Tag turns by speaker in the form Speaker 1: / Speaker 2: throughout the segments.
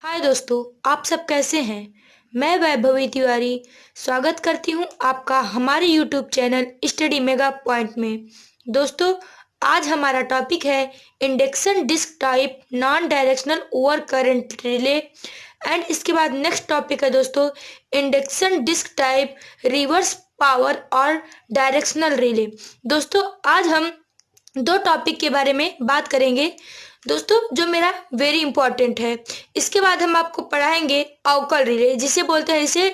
Speaker 1: हाय दोस्तों, आप सब कैसे हैं। मैं वैभवी तिवारी स्वागत करती हूं आपका हमारे YouTube channel study mega point में। दोस्तों, आज हमारा टॉपिक है induction disc type non directional over current relay. And इसके बाद नेक्स्ट टॉपिक है दोस्तों induction disc type reverse power और डायरेक्शनल रिले। दोस्तों, आज हम दो टॉपिक के बारे में बात करेंगे दोस्तों, जो मेरा वेरी इंपॉर्टेंट है। इसके बाद हम आपको पढ़ाएंगे अवकल रिले, जिसे बोलते हैं इसे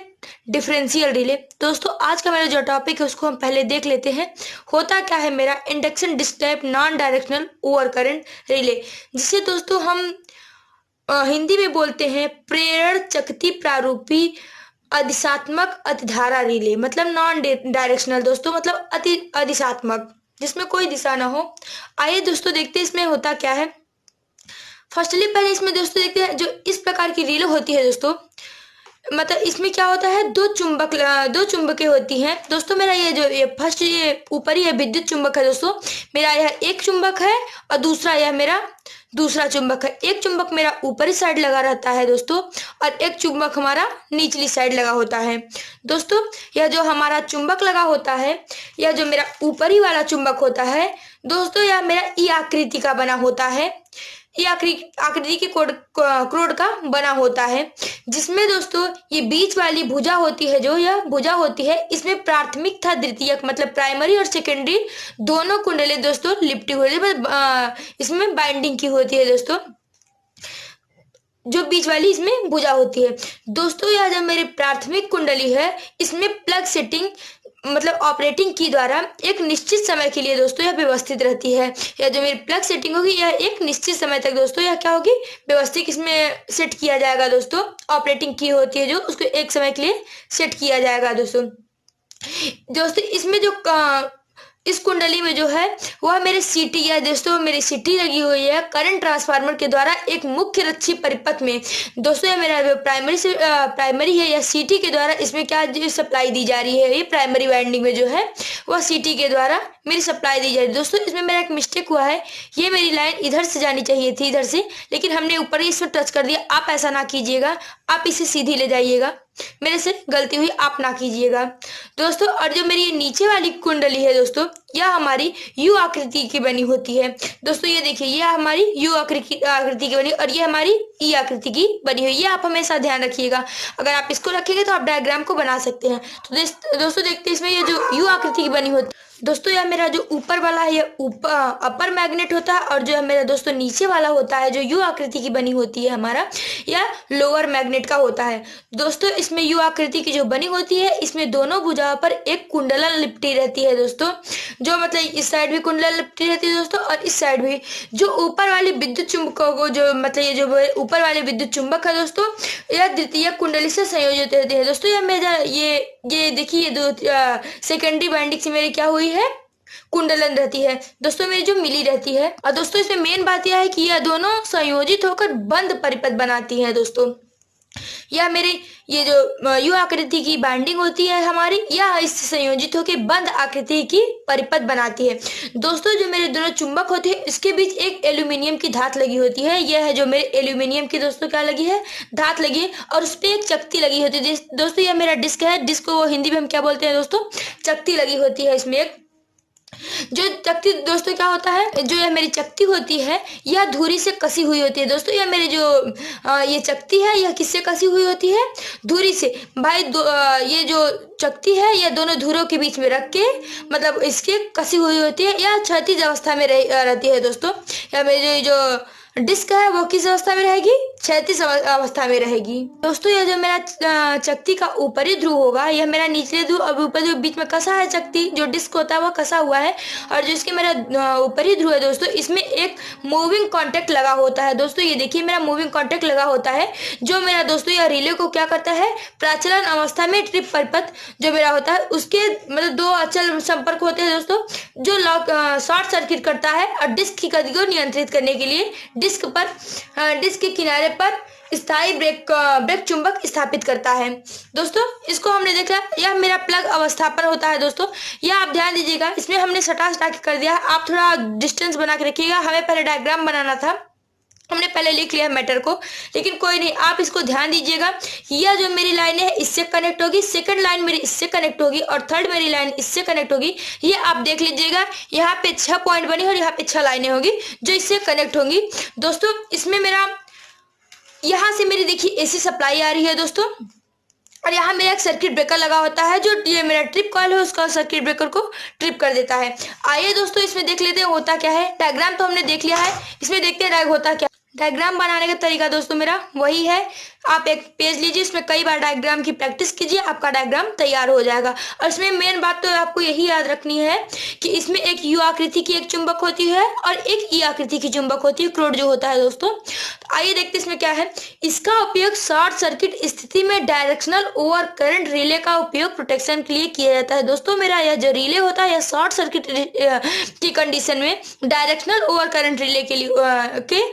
Speaker 1: डिफरेंशियल रिले। दोस्तों, आज का मेरा जो टॉपिक है उसको हम पहले देख लेते हैं। होता क्या है मेरा induction disc type non directional over current relay, जिसे दोस्तों हम हिंदी में बोलते हैं प्रेरण चकती प्रारूपी अदिशात्मक अतिधारा रिले। मतलब नॉन डायरेक्शनल दोस्तों, मतलब अदिशात्मक, जिसमें कोई दिशा ना हो। आइए दोस्तों देखते हैं इसमें होता क्या है। फर्स्टली पहले इसमें दोस्तों देखते हैं जो इस प्रकार की रिले होती है दोस्तों। मतलब इसमें क्या होता है, दो चुंबकें होती हैं दोस्तों। मेरा ये फर्स्ट ये ऊपरी है विद्युत चुंबक है दोस्तों। मेरा यह एक चुंबक है और दूसरा यह मेरा दूसरा चुंबक है। एक चुंबक मेरा ऊपरी साइड लगा रहता है दोस्तों, और एक चुंबक हमारा निचली साइड लगा होता है दोस्तों। यह जो हमारा चुंबक लगा होता है, यह जो मेरा ऊपरी वाला चुंबक होता है दोस्तों, यह मेरा ई आकृति का बना होता है। ये आकृति के क्रोड का बना होता है, जिसमें दोस्तों ये बीच वाली भुजा होती है, जो यह भुजा होती है, इसमें प्राथमिक तथा द्वितीयक मतलब प्राइमरी और सेकेंडरी दोनों कुंडली दोस्तों लिपटी हुई है। इसमें बाइंडिंग की होती है दोस्तों, जो बीच वाली इसमें भुजा होती है दोस्तों। यह जो मेरी प्राथमिक कुंडली है, इसमें प्लग सेटिंग मतलब ऑपरेटिंग की द्वारा एक निश्चित समय के लिए दोस्तों यह व्यवस्थित रहती है। यह जो मेरी प्लग सेटिंग होगी, यह एक निश्चित समय तक दोस्तों यह क्या होगी, व्यवस्थित इसमें सेट किया जाएगा दोस्तों। ऑपरेटिंग की होती है जो, उसको एक समय के लिए सेट किया जाएगा दोस्तों। इसमें जो इस कुंडली में जो है वह मेरे सीटी है दोस्तों, मेरी सीटी लगी हुई है करंट ट्रांसफार्मर के द्वारा एक मुख्य रक्षी परिपथ में दोस्तों। ये मेरा प्राइमरी है, या सीटी के द्वारा इसमें क्या सप्लाई दी जा रही है, ये प्राइमरी वाइंडिंग में जो है वह सीटी के द्वारा मेरी सप्लाई दी जा रही है दोस्तों। इसमें मेरा एक मिस्टेक हुआ है, ये मेरी लाइन इधर से जानी चाहिए थी, इधर से, लेकिन हमने ऊपर ही इसमें टच कर दिया। आप ऐसा ना कीजिएगा, आप इसे सीधी ले जाइएगा, मेरे से गलती हुई, आप ना कीजिएगा दोस्तों। और जो मेरी नीचे वाली कुंडली है दोस्तों, यह हमारी यू आकृति की बनी होती है दोस्तों। ये देखिए, यह हमारी यू आकृति की बनी, और ये हमारी ई आकृति की बनी हुई। ये आप हमेशा ध्यान रखिएगा, अगर आप इसको रखेंगे तो आप डायग्राम को बना सकते हैं। तो दोस्तों देखते हैं इसमें ये जो यू आकृति की बनी होती है दोस्तों, यह मेरा जो ऊपर वाला है, यह अपर मैग्नेट होता है, और जो है मेरा दोस्तों नीचे वाला होता है, जो यू आकृति की बनी होती है हमारा, यह लोअर मैग्नेट का होता है दोस्तों। इसमें यू आकृति की जो बनी होती है, इसमें दोनों भुजाओं पर एक कुंडलन लिपटी रहती है दोस्तों। जो मतलब इस साइड भी कुंडलन लिपटी रहती है दोस्तों, और इस साइड भी। जो ऊपर वाली विद्युत चुंबकों को जो मतलब ये जो ऊपर वाले विद्युत चुंबक है दोस्तों, यह द्वितीय कुंडली से संयोजित रहते हैं दोस्तों। यह मेरा ये देखिए, ये दो सेकेंडरी बाइंडिंग से मेरी क्या हुई है, कुंडलन रहती है दोस्तों, मेरी जो मिली रहती है। और दोस्तों इसमें मेन बात यह है कि यह दोनों संयोजित होकर बंद परिपथ बनाती हैं दोस्तों। यह मेरे ये जो यू आकृति की बाइंडिंग होती है हमारी, यह इससे संयोजित होकर बंद आकृति की परिपथ बनाती है दोस्तों। जो मेरे दोनों चुंबक होते हैं, इसके बीच एक एल्यूमिनियम की धात लगी होती है। यह है जो मेरे एल्यूमिनियम की दोस्तों क्या लगी है, धात लगी है, और उस पर एक चकती लगी होती है दोस्तों। यह मेरा डिस्क है, डिस्क को हिंदी में हम क्या बोलते हैं दोस्तों, चकती लगी होती है इसमें एक। जो चकती दोस्तों क्या होता है, जो यह मेरी चकती होती है, यह धुरी से कसी हुई होती है दोस्तों। यह मेरी जो ये चकती है, यह किससे कसी हुई होती है, धुरी से भाई। ये जो चकती है, यह दोनों धुरों के बीच में रख के मतलब इसके कसी हुई होती है। यह क्षैतिज अवस्था में रहती है दोस्तों। यह मेरी जो डिस्क है वो किस अवस्था में रहेगी, क्षैतिज अवस्था में रहेगी दोस्तों। यह जो मेरा चकती का ऊपरी ध्रुव होगा, यह मेरा निचले ध्रुव, और ऊपर जो बीच में कसा है चकती, जो डिस्क होता है वह कसा हुआ है। और जो इसके मेरा ऊपरी ध्रुव है दोस्तों, इसमें एक मूविंग कॉन्टैक्ट लगा होता है दोस्तों। ये देखिए, मेरा मूविंग कॉन्टैक्ट लगा होता है, जो मेरा दोस्तों यह रिले को क्या करता है, प्राचलन अवस्था में ट्रिप परिपथ जो मेरा होता है, उसके मतलब दो अचल संपर्क होते हैं दोस्तों, जो शॉर्ट सर्किट करता है, और डिस्क की गति को नियंत्रित करने के लिए डिस्क के किनारे पर स्थायी ब्रेक चुंबक स्थापित करता है दोस्तों। इसको हमने देखा, यह मेरा प्लग अवस्था पर होता है दोस्तों। यह आप ध्यान दीजिएगा, इसमें हमने सटा के कर दिया है, आप थोड़ा डिस्टेंस बना के रखिएगा। हमें पहले डायग्राम बनाना था, हमने पहले लिख लिया मैटर को, लेकिन कोई नहीं, आप इसको ध्यान दीजिएगा। यह जो मेरी लाइन है इससे कनेक्ट होगी, सेकंड लाइन मेरी इससे कनेक्ट होगी और थर्ड मेरी लाइन इससे कनेक्ट होगी। ये आप देख लीजिएगा, यहाँ पे 6 पॉइंट बनी और यहाँ पे 6 लाइनें होगी जो इससे कनेक्ट होंगी। दोस्तों इसमें मेरा यहाँ से मेरी देखिए एसी सप्लाई आ रही है दोस्तों, और यहाँ मेरा एक सर्किट ब्रेकर लगा होता है जो ये मेरा ट्रिप कॉइल है उसका सर्किट ब्रेकर को ट्रिप कर देता है। आइए दोस्तों इसमें देख लेते हैं होता क्या है। डायग्राम तो हमने देख लिया है, इसमें देखते हैं होता क्या। डायग्राम बनाने का तरीका दोस्तों मेरा वही है, आप एक पेज लीजिए, इसमें कई बार डायग्राम की प्रैक्टिस कीजिए, आपका डायग्राम तैयार हो जाएगा। और इसमें मेन बात तो आपको यही याद रखनी है कि इसमें एक यू आकृति की एक चुंबक होती है और एक ई आकृति की चुंबक होती है, क्रोड जो होता है दोस्तों। तो आइए देखते हैं इसमें क्या है। इसका उपयोग शॉर्ट सर्किट स्थिति में डायरेक्शनल ओवर करंट रिले का उपयोग प्रोटेक्शन के लिए किया जाता है। दोस्तों मेरा यह जो रिले होता है यह शॉर्ट सर्किट की कंडीशन में डायरेक्शनल ओवर करंट रिले के लिए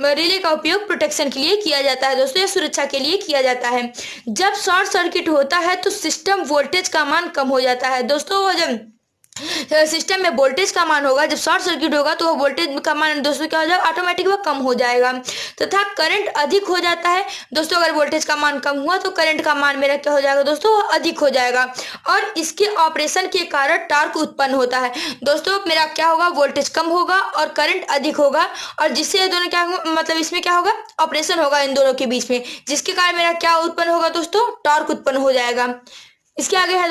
Speaker 1: रिले का उपयोग प्रोटेक्शन के लिए किया जाता है दोस्तों, या सुरक्षा के लिए किया जाता है। जब शॉर्ट सर्किट होता है तो सिस्टम वोल्टेज का मान कम हो जाता है दोस्तों। जब सिस्टम में वोल्टेज का मान होगा, जब शॉर्ट सर्किट होगा तो वो वोल्टेज का मान दोस्तों क्या हो जाएगा, ऑटोमेटिक वो कम हो जाएगा तथा करंट अधिक हो जाता है दोस्तों। अगर वोल्टेज का मान कम हुआ तो करंट का मान मेरा क्या हो जाएगा दोस्तों, अधिक हो जाएगा और इसके ऑपरेशन के कारण टॉर्क उत्पन्न होता है दोस्तों। मेरा क्या होगा, वोल्टेज कम होगा और करंट अधिक होगा और जिससे ये दोनों क्या मतलब इसमें क्या होगा, ऑपरेशन होगा इन दोनों के बीच में, जिसके कारण मेरा क्या उत्पन्न होगा दोस्तों, टॉर्क उत्पन्न हो जाएगा। इसके आगे है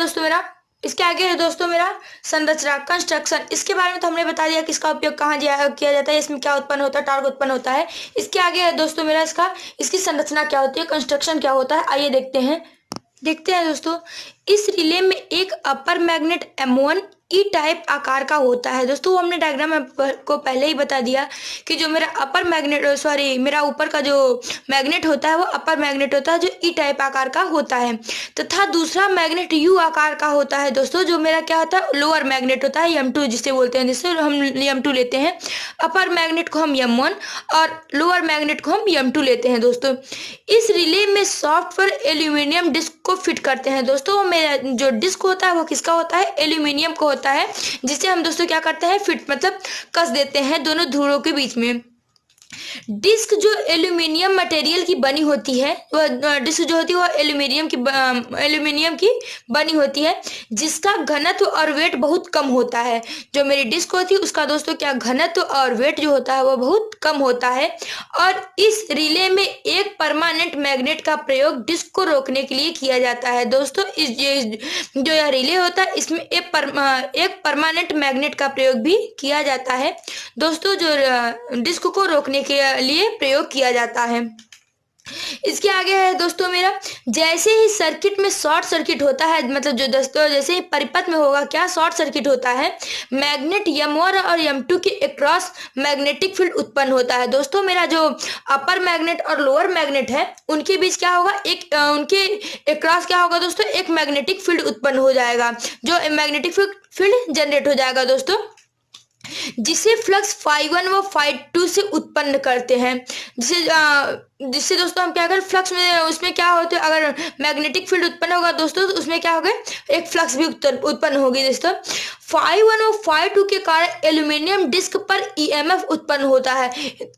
Speaker 1: दोस्तों मेरा संरचना कंस्ट्रक्शन। इसके बारे में तो हमने बता दिया कि इसका उपयोग कहाँ किया जाता है, इसमें क्या उत्पन्न होता है, टॉर्क उत्पन्न होता है। इसके आगे है दोस्तों मेरा इसकी संरचना क्या होती है, कंस्ट्रक्शन क्या होता है। आइए देखते हैं दोस्तों। इस रिले में एक अपर मैग्नेट M1 ई टाइप आकार का होता है दोस्तों। वो हमने डायग्राम को पहले ही बता दिया कि जो मेरा ऊपर का जो मैग्नेट होता है वो अपर मैग्नेट होता है जो ई टाइप आकार का होता है, तथा दूसरा मैग्नेट यू आकार का होता है दोस्तों, जो मेरा क्या होता है, लोअर मैग्नेट होता है M2 जिसे बोलते हैं, जिससे हम M2 लेते हैं। अपर मैग्नेट को हम M1 और लोअर मैग्नेट को हम M2 लेते हैं दोस्तों। इस रिले में सॉफ्टवेयर एल्यूमिनियम डिस्क को फिट करते हैं दोस्तों। मेरा जो डिस्क होता है वो किसका होता है, एल्यूमिनियम का होता है, जिसे हम दोस्तों क्या करते हैं, फिट मतलब कस देते हैं दोनों ध्रुवों के बीच में। डिस्क जो एल्यूमिनियम मटेरियल की बनी होती है, वह डिस्क जो होती है वो एल्यूमिनियम की बनी होती है, जिसका घनत्व और वेट बहुत कम होता है। जो मेरी डिस्क होती है उसका दोस्तों क्या घनत्व और वेट जो होता है वो बहुत कम होता है। और इस रिले में एक परमानेंट मैग्नेट का प्रयोग डिस्क को रोकने के लिए किया जाता है दोस्तों। जो यह रिले होता है इसमें एक परमानेंट मैग्नेट का प्रयोग भी किया जाता है दोस्तों, जो डिस्क को रोकने के लिए प्रयोग किया जाता है। इसके आगे है दोस्तों मेरा, जैसे ही सर्किट में शॉर्ट सर्किट होता है, मतलब जो दोस्तों जैसे ही परिपथ में होगा क्या, शॉर्ट सर्किट होता है, मैग्नेट M1 और M2 के अक्रॉस मैग्नेटिक फील्ड उत्पन्न होता है दोस्तों। मेरा जो अपर मैग्नेट और लोअर मैग्नेट है उनके बीच क्या होगा, उनके अक्रॉस क्या होगा दोस्तों, एक मैग्नेटिक फील्ड उत्पन्न हो जाएगा, जो मैग्नेटिक फील्ड जनरेट हो जाएगा दोस्तों, जिसे फ्लक्स Φ1 व Φ2 से उत्पन्न करते हैं। जिससे दोस्तों हम क्या करें, फ्लक्स में उसमें क्या होते हैं, अगर मैग्नेटिक फील्ड उत्पन्न होगा दोस्तों तो उसमें क्या होगा, एक फ्लक्स भी उत्पन्न होगी दोस्तों। Φ1 और Φ2 के कारण एल्यूमिनियम डिस्क पर EMF उत्पन्न होता है।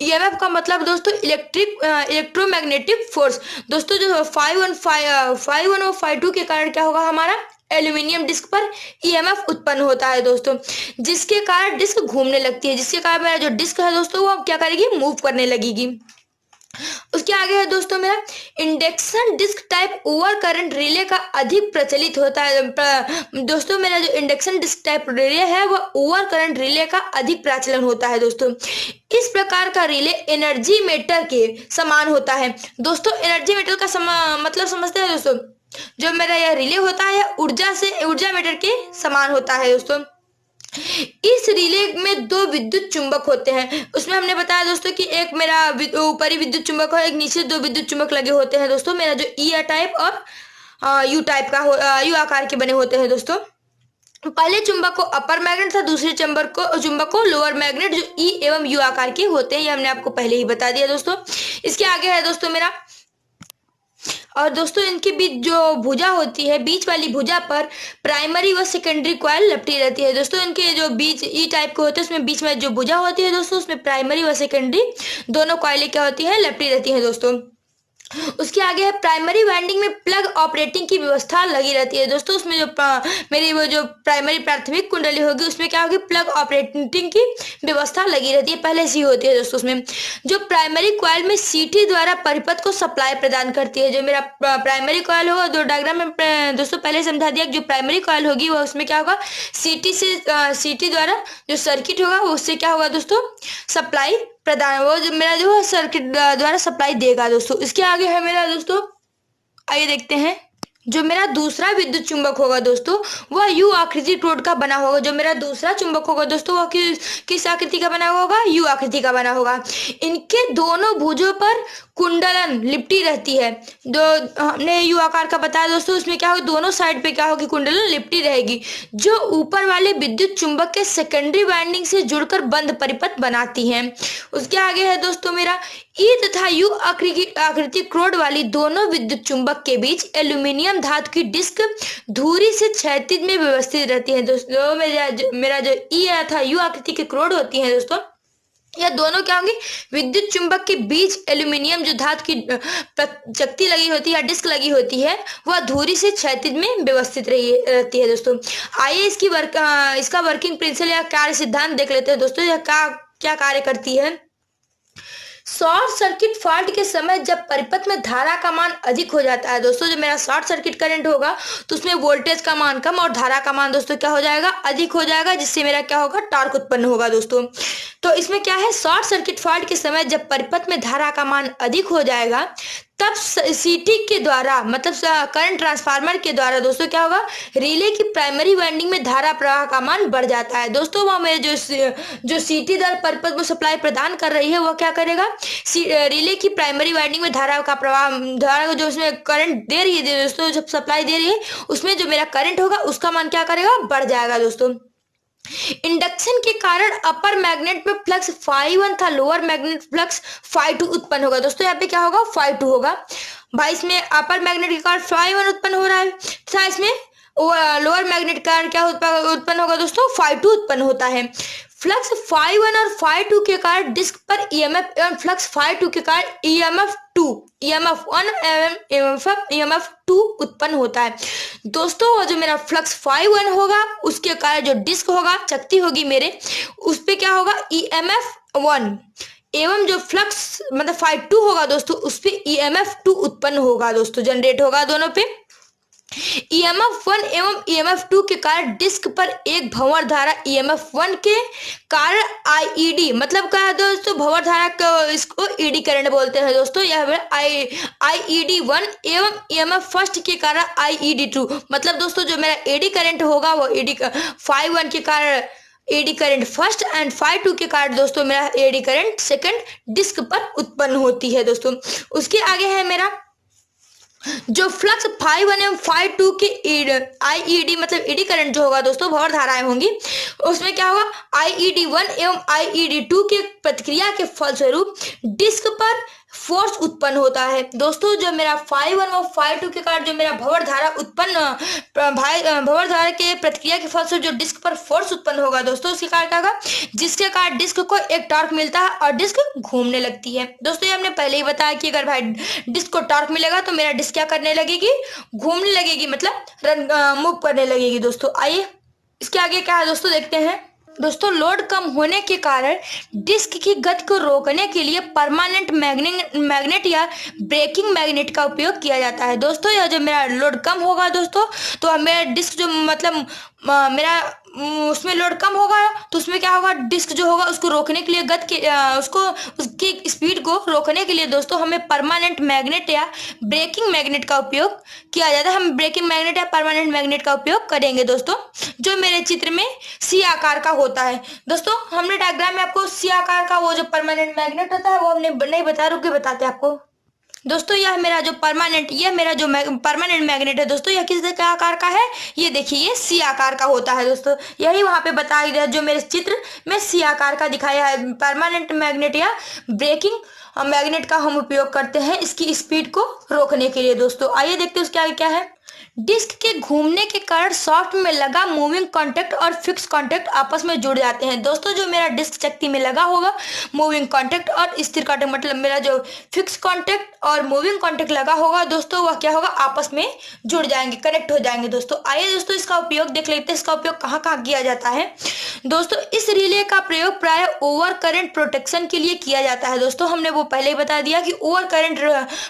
Speaker 1: EMF का मतलब दोस्तों इलेक्ट्रोमैग्नेटिक फोर्स दोस्तों। जो Φ1 और Φ2 के कारण क्या होगा, हमारा एल्यूमिनियम डिस्क पर EMF उत्पन्न होता है दोस्तों, जिसके कारण डिस्क घूमने लगती है, जिसके कारण मेरा जो डिस्क है दोस्तों वो क्या करेगी, मूव करने लगेगी। उसके आगे है दोस्तों मेरा induction disc type over current relay का अधिक प्रचलित होता है दोस्तों। मेरा जो इंडक्शन डिस्क टाइप रिले है वह ओवर करंट रिले का अधिक प्रचलन होता है दोस्तों। इस प्रकार का रिले एनर्जी मीटर के समान होता है दोस्तों। एनर्जी मीटर का मतलब समझते हैं दोस्तों, जो मेरा यह रिले होता है ऊर्जा मीटर के समान होता है दोस्तों। इस रिले में 2 विद्युत चुंबक होते हैं। उसमें हमने बताया दोस्तों कि एक मेरा ऊपरी विद्युत चुंबक और एक नीचे 2 विद्युत चुंबक लगे होते हैं दोस्तों। मेरा जो ई टाइप और यू टाइप का यू आकार के बने होते हैं दोस्तों। पहले चुंबक को अपर मैग्नेट था, दूसरे चुंबक को लोअर मैग्नेट जो ई एवं यू आकार के होते हैं। ये हमने आपको पहले ही बता दिया दोस्तों। इसके आगे है दोस्तों मेरा और दोस्तों इनके बीच जो भुजा होती है, बीच वाली भुजा पर प्राइमरी व सेकेंडरी कॉइल लपटी रहती है। दोस्तों इनके जो बीच ई टाइप के होते हैं, उसमें बीच में जो भुजा होती है दोस्तों, उसमें प्राइमरी व सेकेंडरी दोनों कॉइलें क्या होती है, लपटी रहती है दोस्तों। उसके आगे है प्राइमरी वाइंडिंग में प्लग ऑपरेटिंग की व्यवस्था लगी रहती है। दोस्तों उसमें जो मेरी वो जो प्राइमरी प्राथमिक कुंडली होगी, उसमें क्या होगी, प्लग ऑपरेटिंग की व्यवस्था लगी रहती है, पहले से ही होती है दोस्तों। उसमें जो प्राइमरी कॉइल में सीटी द्वारा परिपथ को सप्लाई प्रदान करती है। जो मेरा प्राइमरी कॉइल होगा, दो डायग्राम में दोस्तों पहले समझा दिया, जो प्राइमरी कॉइल होगी वो उसमें क्या होगा, सीटी द्वारा जो सर्किट होगा उससे क्या होगा दोस्तों, सप्लाई प्रदान, वो जो मेरा जो सर्किट द्वारा सप्लाई देगा दोस्तों। इसके आगे है मेरा दोस्तों, आइए देखते हैं, जो मेरा दूसरा विद्युत चुंबक होगा दोस्तों, वह यू आकृति टोड का बना होगा। जो मेरा दूसरा चुंबक होगा दोस्तों, वह किस आकृति का बना होगा, यू आकृति का बना होगा। इनके दोनों भुजों पर कुंडलन लिपटी रहती है। जो हमने यू आकार का बताया दोस्तों, उसमें क्या होगा, दोनों साइड पे क्या होगी, कुंडलन लिपटी रहेगी, जो ऊपर वाले विद्युत चुंबक के सेकेंडरी वाइंडिंग से जुड़कर बंद परिपथ बनाती हैं। उसके आगे है दोस्तों मेरा ई तथा यू आकृति क्रोड वाली दोनों विद्युत चुंबक के बीच एल्यूमिनियम धातु की डिस्क धुरी से क्षैतिज में व्यवस्थित रहती है दोस्तों। मेरा जो ई तथा यू आकृति के क्रोड होती है दोस्तों, यह दोनों क्या होंगे, विद्युत चुंबक के बीच एल्यूमिनियम जो धातु की चकती लगी होती है, डिस्क लगी होती है, वह धुरी से क्षैतिज में व्यवस्थित रहती है दोस्तों। आइए इसका वर्किंग प्रिंसिपल या कार्य सिद्धांत देख लेते हैं दोस्तों, यह क्या कार्य करती है। शॉर्ट सर्किट फॉल्ट के समय जब परिपथ में धारा का मान अधिक हो जाता है दोस्तों, जो मेरा शॉर्ट सर्किट करंट होगा तो उसमें वोल्टेज का मान कम और धारा का मान दोस्तों क्या हो जाएगा, अधिक हो जाएगा, जिससे मेरा क्या होगा, टॉर्क उत्पन्न होगा दोस्तों। तो इसमें क्या है, शॉर्ट सर्किट फॉल्ट के समय जब परिपथ में धारा का मान अधिक हो जाएगा, तब सीटी के द्वारा मतलब करंट ट्रांसफार्मर के द्वारा दोस्तों क्या होगा, रिले की प्राइमरी वाइंडिंग में धारा प्रवाह का मान बढ़ जाता है दोस्तों। वह मेरे जो सीटी द्वारा परिपथ को सप्लाई प्रदान कर रही है, वह क्या करेगा, रिले की प्राइमरी वाइंडिंग में धारा का प्रवाह, धारा को जो उसमें करंट दे रही है दोस्तों, जब सप्लाई दे रही है, उसमें जो मेरा करंट होगा उसका मान क्या करेगा, बढ़ जाएगा दोस्तों। इंडक्शन के कारण अपर मैग्नेट में फ्लक्स φ1 था, लोअर मैग्नेट फ्लक्स φ2 उत्पन्न होगा दोस्तों। यहाँ पे क्या होगा, φ2 होगा भाई। इसमें अपर मैग्नेट के कारण φ1 उत्पन्न हो रहा है तथा इसमें लोअर मैग्नेट के कारण क्या उत्पन्न होगा दोस्तों, φ2 उत्पन्न होता है। फ्लक्स φ1 और φ2 के कारण डिस्क पर ईएमएफ एवं फ्लक्स φ2 के कारण EMF1 एवं EMF2 उत्पन्न होता है दोस्तों। जो मेरा फ्लक्स φ1 होगा, उसके कारण जो डिस्क होगा, चकती होगी मेरे, उस पे क्या होगा, EMF1 एवं जो फ्लक्स मतलब φ2 होगा दोस्तों, उस पे EMF2 उत्पन्न होगा दोस्तों, जनरेट होगा दोनों पे। EMF1 एवं EMF2 के कारण डिस्क पर एक भंवर धारा EMF1 के कारण IED मतलब क्या है दोस्तों, भंवर धारा को इसको ED करंट बोलते हैं दोस्तों। यह IED1 एवं EMF फर्स्ट के कारण IED2 मतलब दोस्तों जो मेरा ED करंट होगा वो ED φ1 के कारण एडी करंट फर्स्ट एंड φ2 के कारण दोस्तों मेरा एडी करंट सेकंड डिस्क पर उत्पन्न होती है दोस्तों। उसके आगे है मेरा जो फ्लक्स φ1 एवं φ2 के IED मतलब एडी करंट जो होगा दोस्तों, भंवर धाराएं होंगी, उसमें क्या होगा, IED1 एवं IED2 के प्रतिक्रिया के फलस्वरूप डिस्क पर फोर्स उत्पन्न होता है दोस्तों। जो मेरा φ1 और φ2 के कारण जो मेरा भंवर धारा उत्पन्न भंवर धारा के प्रतिक्रिया के फलस्वरूप जो डिस्क पर फोर्स उत्पन्न होगा दोस्तों, उसके कारण क्या होगा, जिसके कारण डिस्क को एक टॉर्क मिलता है और डिस्क घूमने लगती है दोस्तों। ये हमने पहले ही बताया कि अगर भाई डिस्क को टॉर्क मिलेगा तो मेरा डिस्क क्या करने लगेगी, घूमने लगेगी, मतलब मूव करने लगेगी दोस्तों। आइए इसके आगे क्या है दोस्तों, देखते हैं दोस्तों। लोड कम होने के कारण डिस्क की गति को रोकने के लिए परमानेंट मैग्नेट या ब्रेकिंग मैग्नेट का उपयोग किया जाता है दोस्तों। यह जो मेरा लोड कम होगा दोस्तों, तो हमें डिस्क जो मतलब मेरा उसमें लोड कम होगा तो उसमें क्या होगा, डिस्क जो होगा उसको रोकने के लिए उसकी स्पीड को रोकने के लिए दोस्तों हमें परमानेंट मैग्नेट या ब्रेकिंग मैग्नेट का उपयोग किया जाता है। हम ब्रेकिंग मैग्नेट या परमानेंट मैग्नेट का उपयोग करेंगे दोस्तों, जो मेरे चित्र में सी आकार का होता है दोस्तों। हमने डायग्राम में आपको सी आकार का वो जो परमानेंट मैग्नेट होता है वो हमने नहीं बताया, रुक के बताते आपको दोस्तों। यह मेरा जो परमानेंट मैग्नेट है दोस्तों, यह किस आकार का है, ये देखिए ये सी आकार का होता है दोस्तों। यही वहां पे बताया गया जो मेरे चित्र में सी आकार का दिखाया है, परमानेंट मैग्नेट या ब्रेकिंग मैग्नेट का हम उपयोग करते हैं इसकी स्पीड को रोकने के लिए दोस्तों। आइए देखते हैं उसके आगे क्या है। डिस्क के घूमने के कारण सॉफ्ट में लगा मूविंग कांटेक्ट और फिक्स कांटेक्ट आपस में जुड़ जाते हैं दोस्तों। जो मेरा डिस्क चक्ति में लगा होगा मूविंग कांटेक्ट और स्थिर कांटेक्ट, मतलब मेरा जो फिक्स कांटेक्ट और मूविंग कांटेक्ट लगा होगा दोस्तों, वह क्या होगा, आपस में जुड़ जाएंगे, कनेक्ट हो जाएंगे दोस्तों। आइए दोस्तों इसका उपयोग देख लेते हैं, इसका उपयोग कहाँ कहाँ किया जाता है दोस्तों। इस रिले का प्रयोग प्राय ओवर करंट प्रोटेक्शन के लिए किया जाता है दोस्तों। हमने वो पहले ही बता दिया कि ओवर करंट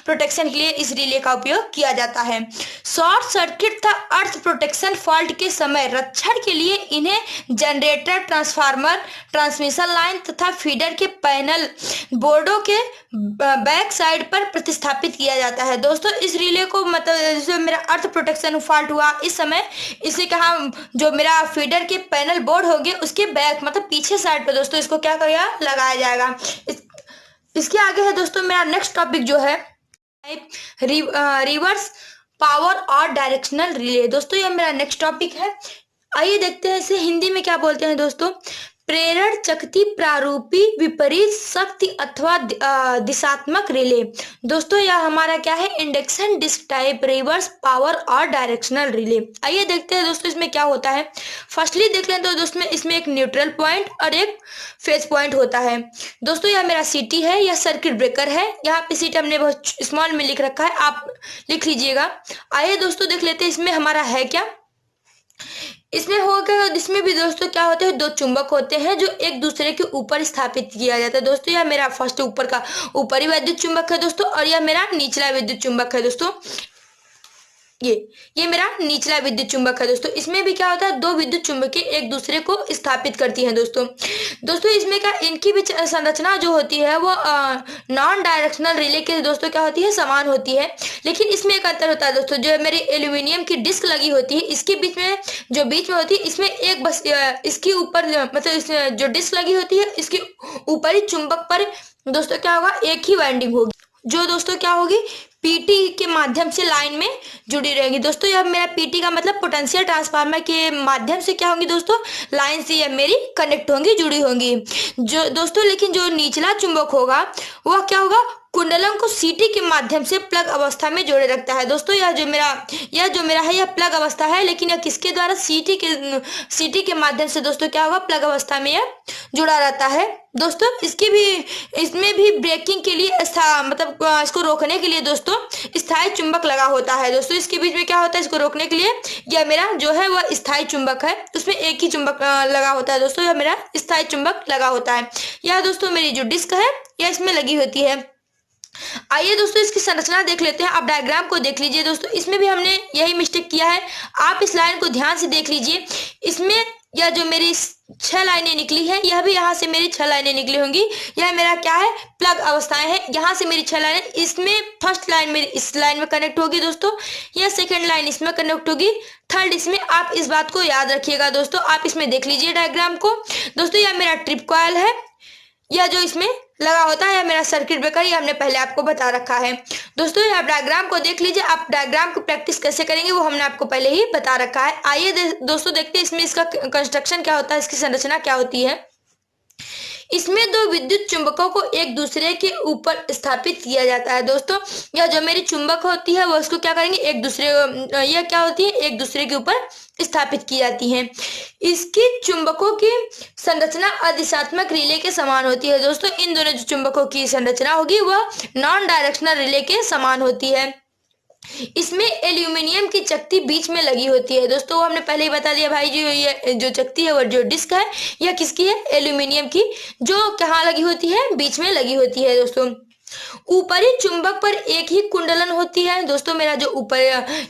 Speaker 1: प्रोटेक्शन के लिए इस रिले का उपयोग किया जाता है। शॉर्ट सर्किट तथा अर्थ प्रोटेक्शन फॉल्ट के समय रक्षण के लिए इन्हें जनरेटर, ट्रांसफार्मर, ट्रांसमिशन लाइन तथा फीडर के पैनल बोर्डों के बैक साइड पर प्रतिस्थापित किया जाता है दोस्तों। इस रिले को मतलब जो मेरा अर्थ प्रोटेक्शन फॉल्ट हुआ इस समय, इसे कहा जो मेरा फीडर के पैनल बोर्ड हो गए उसके बैक मतलब पीछे साइड पर दोस्तों इसको क्या करेगा, लगाया जाएगा। इसके आगे है दोस्तों मेरा नेक्स्ट टॉपिक जो है रिवर्स पावर और डायरेक्शनल रिले दोस्तों। यह मेरा नेक्स्ट टॉपिक है। आइए देखते हैं इसे हिंदी में क्या बोलते हैं दोस्तों। प्रेरण चक्ति प्रारूपी विपरीत शक्ति अथवा दिशात्मक रिले दोस्तों। यह हमारा क्या है, induction disc type reverse power और डायरेक्शनल रिले। आइए देखते हैं दोस्तों इसमें क्या होता है। फर्स्टली देख लें तो दोस्तों इसमें एक न्यूट्रल पॉइंट और एक फेज पॉइंट होता है दोस्तों। यह मेरा सीटी है, यह सर्किट ब्रेकर है। यहाँ पे सीटी हमने बहुत स्मॉल में लिख रखा है, आप लिख लीजिएगा। आइए दोस्तों देख लेते हैं इसमें हमारा है क्या। इसमें होगा, इसमें भी दोस्तों क्या होते हैं, दो चुंबक होते हैं जो एक दूसरे के ऊपर स्थापित किया जाता है दोस्तों। यह मेरा फर्स्ट ऊपर का ऊपरी विद्युत चुंबक है दोस्तों, और यह मेरा निचला विद्युत चुंबक है दोस्तों। ये मेरा निचला विद्युत चुंबक है दोस्तों। इसमें भी क्या होता है, दो विद्युत चुंबकें एक दूसरे को स्थापित करती हैं दोस्तों। इसमें क्या, इनकी भी संरचना जो होती है वो नॉन डायरेक्शनल रिले के दोस्तों क्या होती है, समान होती है। लेकिन इसमें एक अंतर होता है दोस्तों। जो मेरी एल्यूमिनियम की डिस्क लगी होती है इसके बीच में जो बीच में होती है, इसमें एक बस इसके ऊपर मतलब जो डिस्क लगी होती है इसके ऊपरी चुंबक पर दोस्तों क्या होगा, एक ही वाइंडिंग होगी जो दोस्तों क्या होगी, पीटी के माध्यम से लाइन में जुड़ी रहेगी दोस्तों। यह मेरा पीटी का मतलब पोटेंशियल ट्रांसफार्मर के माध्यम से क्या होंगी दोस्तों, लाइन से यह मेरी कनेक्ट होंगी, जुड़ी होंगी जो दोस्तों। लेकिन जो निचला चुंबक होगा वह क्या होगा, कुंडलों को सीटी के माध्यम से प्लग अवस्था में जोड़े रखता है दोस्तों। यह जो मेरा है यह प्लग अवस्था है, लेकिन यह किसके द्वारा, सीटी के माध्यम से दोस्तों क्या होगा, प्लग अवस्था में यह जुड़ा रहता है दोस्तों। इसमें भी ब्रेकिंग के लिए मतलब इसको रोकने के लिए दोस्तों स्थायी चुंबक लगा होता है दोस्तों। इसके बीच में क्या होता है, इसको रोकने के लिए यह मेरा जो है वह स्थायी चुंबक है, उसमें एक ही चुंबक लगा होता है दोस्तों। यह मेरा स्थायी चुंबक लगा होता है। यह दोस्तों मेरी जो डिस्क है यह इसमें लगी होती है। आइए दोस्तों इसकी संरचना देख लेते हैं। आप डायग्राम को देख लीजिए दोस्तों। इसमें भी हमने यही मिस्टेक किया है, आप इस लाइन को ध्यान से देख लीजिए। इसमें यह जो मेरी 6 लाइनें निकली है, यह भी यहाँ से मेरी 6 लाइनें निकली होंगी। यह मेरा क्या है, प्लग अवस्थाएं हैं। यहाँ से मेरी 6 लाइनें, इसमें फर्स्ट लाइन मेरी इस लाइन में कनेक्ट होगी दोस्तों, यह सेकंड लाइन इसमें कनेक्ट होगी, थर्ड इसमें। आप इस बात को याद रखिएगा दोस्तों। आप इसमें देख लीजिए डायग्राम को दोस्तों। यह मेरा ट्रिप कॉइल है, यह जो इसमें लगा होता है मेरा सर्किट ब्रेकर, ये हमने पहले आपको बता रखा है दोस्तों। आप डायग्राम को देख लीजिए। आप डायग्राम को प्रैक्टिस कैसे करेंगे वो हमने आपको पहले ही बता रखा है। आइए दोस्तों देखते हैं इसमें इसका कंस्ट्रक्शन क्या होता है, इसकी संरचना क्या होती है। इसमें दो विद्युत चुंबकों को एक दूसरे के ऊपर स्थापित किया जाता है दोस्तों। यह जो मेरी चुंबक होती है वो उसको क्या करेंगे, एक दूसरे, यह क्या होती है, एक दूसरे के ऊपर स्थापित की जाती हैं। इसकी चुंबकों की संरचना अधिशात्मक रिले के समान होती है दोस्तों। इन दोनों जो चुंबकों की संरचना होगी वह नॉन डायरेक्शनल रिले के समान होती है। इसमें एल्यूमिनियम की चक्ति बीच में लगी होती है दोस्तों। वो हमने पहले ही बता दिया भाई, जो ये जो चक्ति है और जो डिस्क है यह किसकी है, एल्यूमिनियम की, जो कहाँ लगी होती है, बीच में लगी होती है दोस्तों। ऊपरी चुंबक पर एक ही कुंडलन होती है दोस्तों। मेरा जो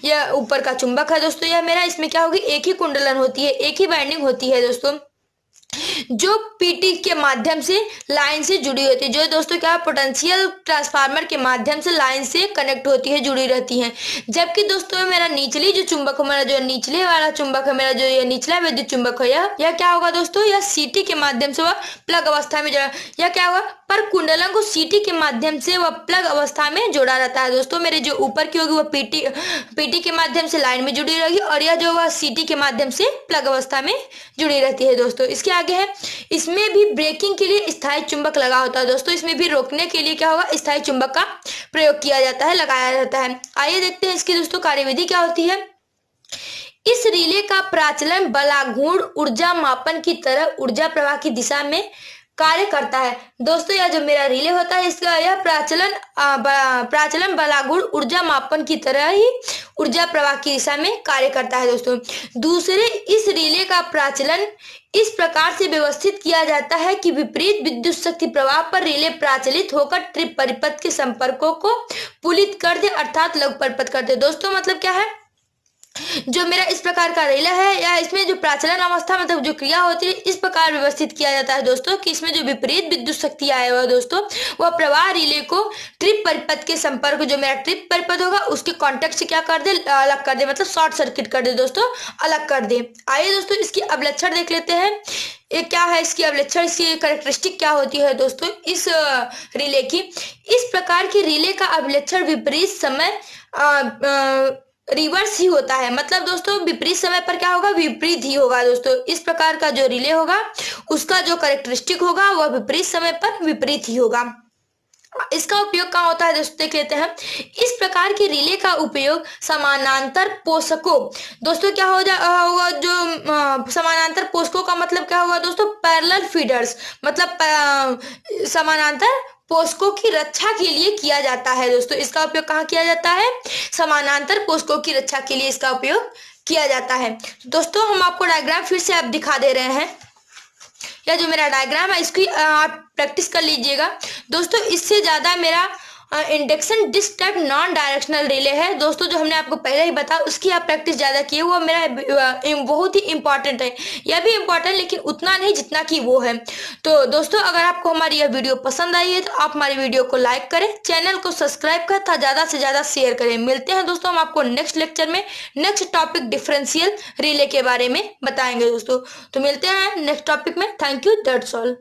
Speaker 1: यह ऊपर का चुंबक है दोस्तों, यह मेरा, इसमें क्या होगी, एक ही कुंडलन होती है, एक ही वाइंडिंग होती है दोस्तों, जो पीटी के माध्यम से लाइन से जुड़ी होती है। जो दोस्तों क्या, पोटेंशियल ट्रांसफार्मर के माध्यम से लाइन से कनेक्ट होती है, जुड़ी रहती है। जबकि दोस्तों मेरा निचली जो चुंबक है, मेरा जो निचले वाला चुंबक है, मेरा जो ये निचला विद्युत चुंबक है, यह क्या होगा दोस्तों, यह सीटी के माध्यम से वह प्लग अवस्था में जोड़ा, यह क्या होगा, पर कुंडलों को सीटी के माध्यम से वह प्लग अवस्था में जोड़ा रहता है दोस्तों। मेरे जो ऊपर की होगी वह पीटी के माध्यम से लाइन में जुड़ी रहेगी, और यह जो वह सीटी के माध्यम से प्लग अवस्था में जुड़ी रहती है दोस्तों। इसके आगे आगे है, इसमें भी ब्रेकिंग के लिए स्थायी चुंबक लगा होता है दोस्तों। इसमें भी रोकने के लिए क्या होगा, स्थायी चुंबक का प्रयोग किया जाता है, लगाया जाता है। आइए देखते हैं इसकी दोस्तों कार्यविधि क्या होती है। इस रिले का प्राचलन बलागुण ऊर्जा मापन की तरह ऊर्जा प्रवाह की दिशा में कार्य करता है। दोस्तों यह जो मेरा रिले होता है इसका यह प्राचलन बलागुण ऊर्जा मापन की तरह ही ऊर्जा प्रवाह की दिशा में कार्य करता है दोस्तों। दूसरे, इस रिले का प्राचलन इस प्रकार से व्यवस्थित किया जाता है कि विपरीत विद्युत शक्ति प्रवाह पर रिले प्राचलित होकर त्रिप परिपथ के संपर्कों को पुलित कर दे अर्थात लघु परिपथ कर दे। दोस्तों मतलब क्या है, जो मेरा इस प्रकार का रिले है या इसमें जो प्राचलन अवस्था मतलब जो क्रिया होती है इस प्रकार व्यवस्थित किया जाता है दोस्तों कि इसमें जो विपरीत विद्युत शक्ति आया हुआ दोस्तों वह प्रवाह रिले को ट्रिप परिपथ के संपर्क, जो मेरा ट्रिप परिपथ होगा उसके कांटेक्ट से क्या कर दे, अलग कर दे, मतलब शॉर्ट सर्किट कर दे दोस्तों, अलग कर दे। आइए दोस्तों इसकी अवलक्षण देख लेते हैं, ये क्या है इसकी अवलक्षण, इसकी कैरेक्टरिस्टिक क्या होती है दोस्तों इस रिले की। इस प्रकार की रिले का अवलक्षण विपरीत समय रिवर्स ही होता है, मतलब दोस्तों विपरीत समय पर क्या होगा, विपरीत ही होगा दोस्तों। इस प्रकार का जो रिले होगा उसका जो कैरेक्टरिस्टिक होगा वह विपरीत समय पर विपरीत ही होगा। इसका उपयोग कहाँ होता है दोस्तों देख लेते हैं। इस प्रकार के रिले का उपयोग समानांतर पोषकों, दोस्तों क्या होगा, जो समानांतर पोषकों का मतलब क्या होगा दोस्तों, पैरेलल फीडर्स, मतलब समानांतर पोषकों की रक्षा के लिए किया जाता है दोस्तों। इसका उपयोग कहाँ किया जाता है, समानांतर पोषकों की रक्षा के लिए इसका उपयोग किया जाता है। दोस्तों हम आपको डायग्राम फिर से आप दिखा दे रहे हैं, यह जो मेरा डायग्राम है इसकी आप प्रैक्टिस कर लीजिएगा दोस्तों। इससे ज्यादा मेरा induction disc type non directional relay है दोस्तों, जो हमने आपको पहले ही बताया उसकी आप प्रैक्टिस ज्यादा किए, वो मेरा बहुत ही इंपॉर्टेंट है। यह भी इंपॉर्टेंट लेकिन उतना नहीं जितना कि वो है। तो दोस्तों अगर आपको हमारी यह वीडियो पसंद आई है तो आप हमारी वीडियो को लाइक करें, चैनल को सब्सक्राइब करें तथा ज्यादा से ज्यादा शेयर करें। मिलते हैं दोस्तों हम आपको नेक्स्ट लेक्चर में नेक्स्ट टॉपिक डिफरेंशियल रिले के बारे में बताएंगे दोस्तों। तो मिलते हैं नेक्स्ट टॉपिक में। Thank you, that's all.